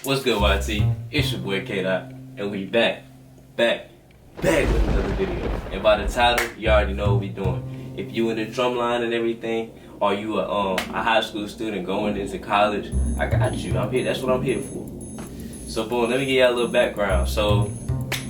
What's good, YT? It's your boy K-Dot, and we back with another video. And by the title, you already know what we doing. If you in the drumline and everything, or you a high school student going into college, I got you. I'm here. That's what I'm here for. So boom, let me give y'all a little background. So this is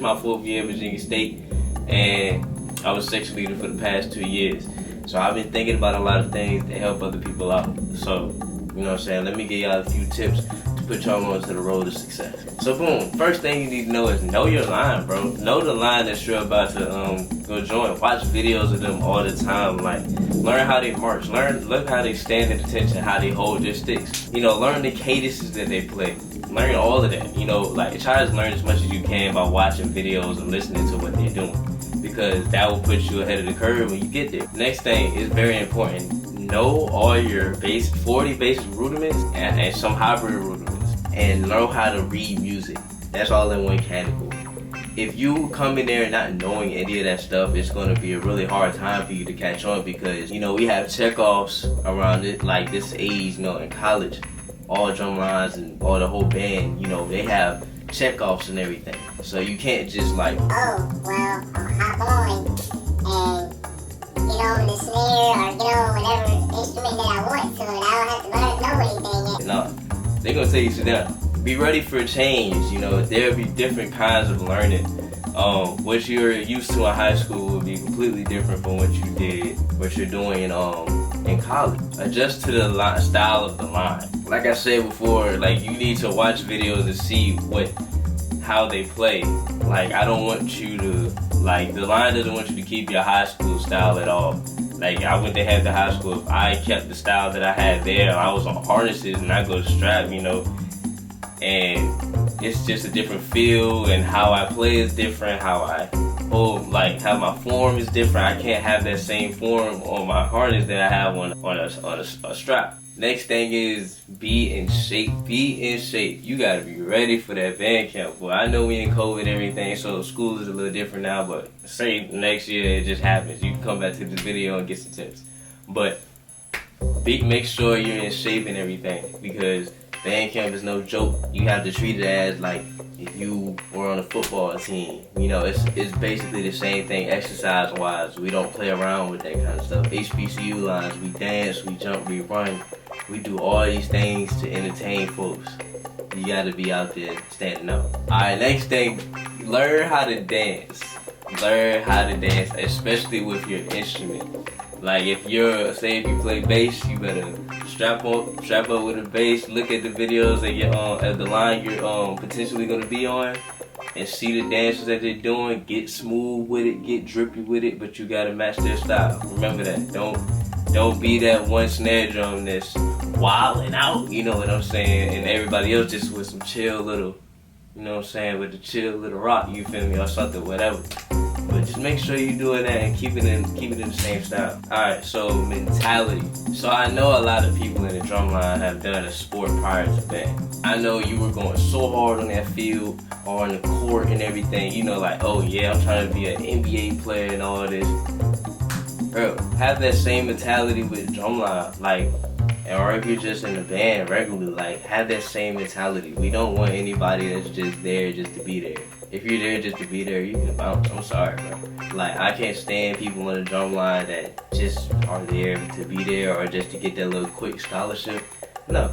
my 4th year at Virginia State, and I was section leader for the past 2 years. So I've been thinking about a lot of things to help other people out. So, you know what I'm saying, let me give y'all a few tips to put y'all on to the road to success. So boom, first thing you need to know is know your line, bro. Know the line that you're about to go join. Watch videos of them all the time. Like, learn how they march. Learn how they stand at attention, how they hold their sticks. You know, learn the cadences that they play. Learn all of that. You know, like, try to learn as much as you can by watching videos and listening to what they're doing, because that will put you ahead of the curve when you get there. Next thing is very important. Know all your 40 basic rudiments and some hybrid rudiments, and know how to read music. That's all in one category. If you come in there not knowing any of that stuff, it's going to be a really hard time for you to catch on, because, you know, we have checkoffs around it, like this age, you know, in college. All drum lines and all the whole band, you know, they have checkoffs and everything. So you can't just like, oh, well, I'll hop on and get on the snare or get on whatever instrument that I want to, and I don't have to know anything yet. No, they're gonna tell you sit down. Be ready for a change. You know, there'll be different kinds of learning. What you're used to in high school will be completely different from what you're doing in college. Adjust to the style of the line. Like I said before, like, you need to watch videos and see how they play. Like, I don't want you to, like, the line doesn't want you to keep your high school style at all. Like, I went to have the high school. If I kept the style that I had there, I was on harnesses and I go strap, you know, and it's just a different feel, and how I play is different, how my form is different. I can't have that same form on my harness that I have on a strap. Next thing is be in shape. Be in shape. You gotta be ready for that band camp. Boy, I know we in COVID and everything, so school is a little different now, but say next year it just happens. You can come back to this video and get some tips. But make sure you're in shape and everything, because band camp is no joke. You have to treat it as like if you were on a football team. You know, it's basically the same thing exercise-wise. We don't play around with that kind of stuff. HBCU lines, we dance, we jump, we run. We do all these things to entertain folks. You gotta be out there standing up. Alright, next thing, learn how to dance. Learn how to dance, especially with your instrument. Like, if you play bass, you better strap up with a bass, look at the videos at the line you're potentially gonna be on, and see the dances that they're doing. Get smooth with it, get drippy with it, but you gotta match their style. Remember that. Don't be that one snare drum that's wilding out, you know what I'm saying, and everybody else just with some chill little, you know what I'm saying, with the chill little rock, you feel me, or something, whatever. But just make sure you're doing that and keep it in the same style. Alright, so mentality. So I know a lot of people in the drumline have done a sport prior to band. I know you were going so hard on that field or on the court and everything, you know, like, oh yeah, I'm trying to be an NBA player and all this. Bro, have that same mentality with drumline, like, or if you're just in the band regularly, like, have that same mentality. We don't want anybody that's just there just to be there. If you're there just to be there, you can bounce. I'm sorry, bro. Like, I can't stand people on the drum line that just are there to be there or just to get that little quick scholarship. No.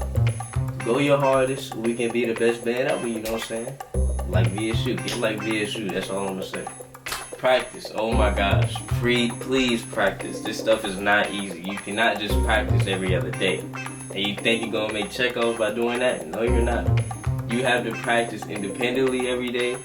Go your hardest. We can be the best band ever, you know what I'm saying? Like VSU. Get like VSU. That's all I'm gonna say. Practice. Oh my gosh. Please practice. This stuff is not easy. You cannot just practice every other day. And you think you're gonna make checkoffs by doing that? No, you're not. You have to practice independently every day.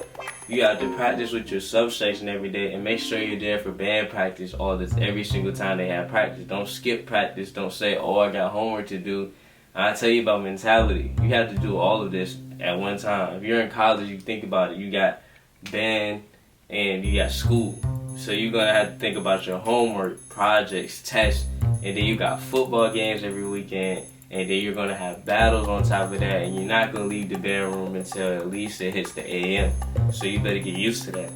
You have to practice with your subsection every day, and make sure you're there for band practice every single time they have practice. Don't skip practice. Don't say, oh, I got homework to do. I tell you about mentality. You have to do all of this at one time. If you're in college, you think about it. You got band and you got school. So you're going to have to think about your homework, projects, tests, and then you got football games every weekend. And then you're going to have battles on top of that, and you're not going to leave the band room until at least it hits the AM. So you better get used to that.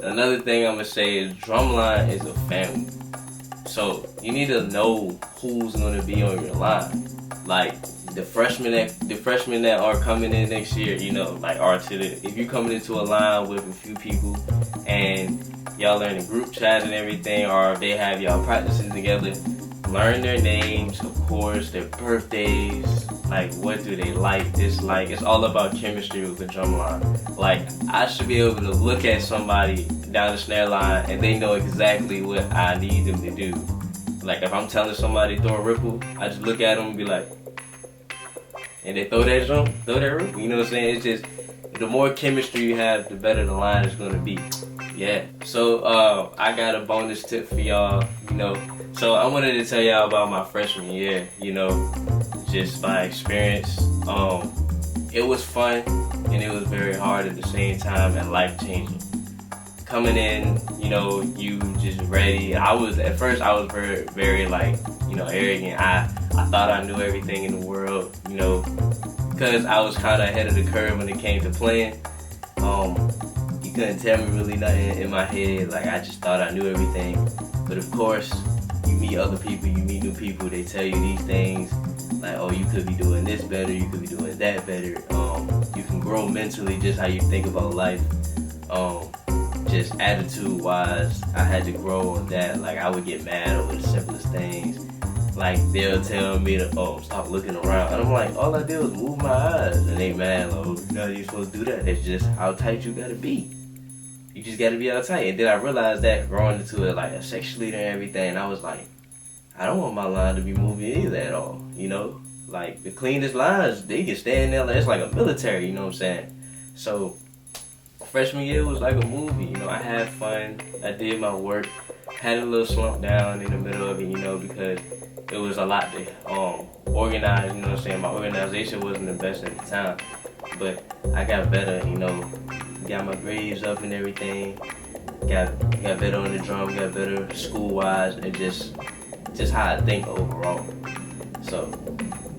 Another thing I'm going to say is drumline is a family. So you need to know who's going to be on your line. Like, the freshmen that are coming in next year, you know, like if you coming into a line with a few people and y'all are in a group chat and everything, or they have y'all practicing together, learn their names, of course, their birthdays, like what do they like, dislike. It's all about chemistry with the drum line. Like, I should be able to look at somebody down the snare line and they know exactly what I need them to do. Like, if I'm telling somebody throw a ripple, I just look at them and be like, and they throw that ripple, you know what I'm saying? It's just, the more chemistry you have, the better the line is gonna be. Yeah, so I got a bonus tip for y'all, you know. So I wanted to tell y'all about my freshman year, you know, just my experience. It was fun and it was very hard at the same time and life-changing. Coming in, you know, you just ready. At first I was very, very like, you know, arrogant. I thought I knew everything in the world, you know, because I was kind of ahead of the curve when it came to playing. You couldn't tell me really nothing in my head. Like, I just thought I knew everything. But of course, you meet other people, you meet new people, they tell you these things, like, oh, you could be doing this better, you could be doing that better. You can grow mentally, just how you think about life. Just attitude-wise, I had to grow on that. Like, I would get mad over the simplest things. Like, they'll tell me to, stop looking around. And I'm like, all I did was move my eyes. And they mad, like, oh, no, you're supposed to do that. It's just how tight you gotta be. You just gotta be out tight. And then I realized that growing into it, like a section leader and everything, and I was like, I don't want my line to be moving either at all, you know? Like, the cleanest lines, they can stand there, like, it's like a military, you know what I'm saying? So, freshman year was like a movie, you know, I had fun, I did my work, had a little slump down in the middle of it, you know, because it was a lot to organize, you know what I'm saying? My organization wasn't the best at the time, but I got better, you know, got my grades up and everything, got better on the drum, got better school-wise, and just how I think overall. So,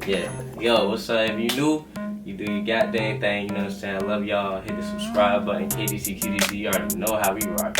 yeah. Yo, what's up? If you new, you do your goddamn thing, you know what I'm saying? I love y'all. Hit the subscribe button, KDC, QDC. You already know how we rock.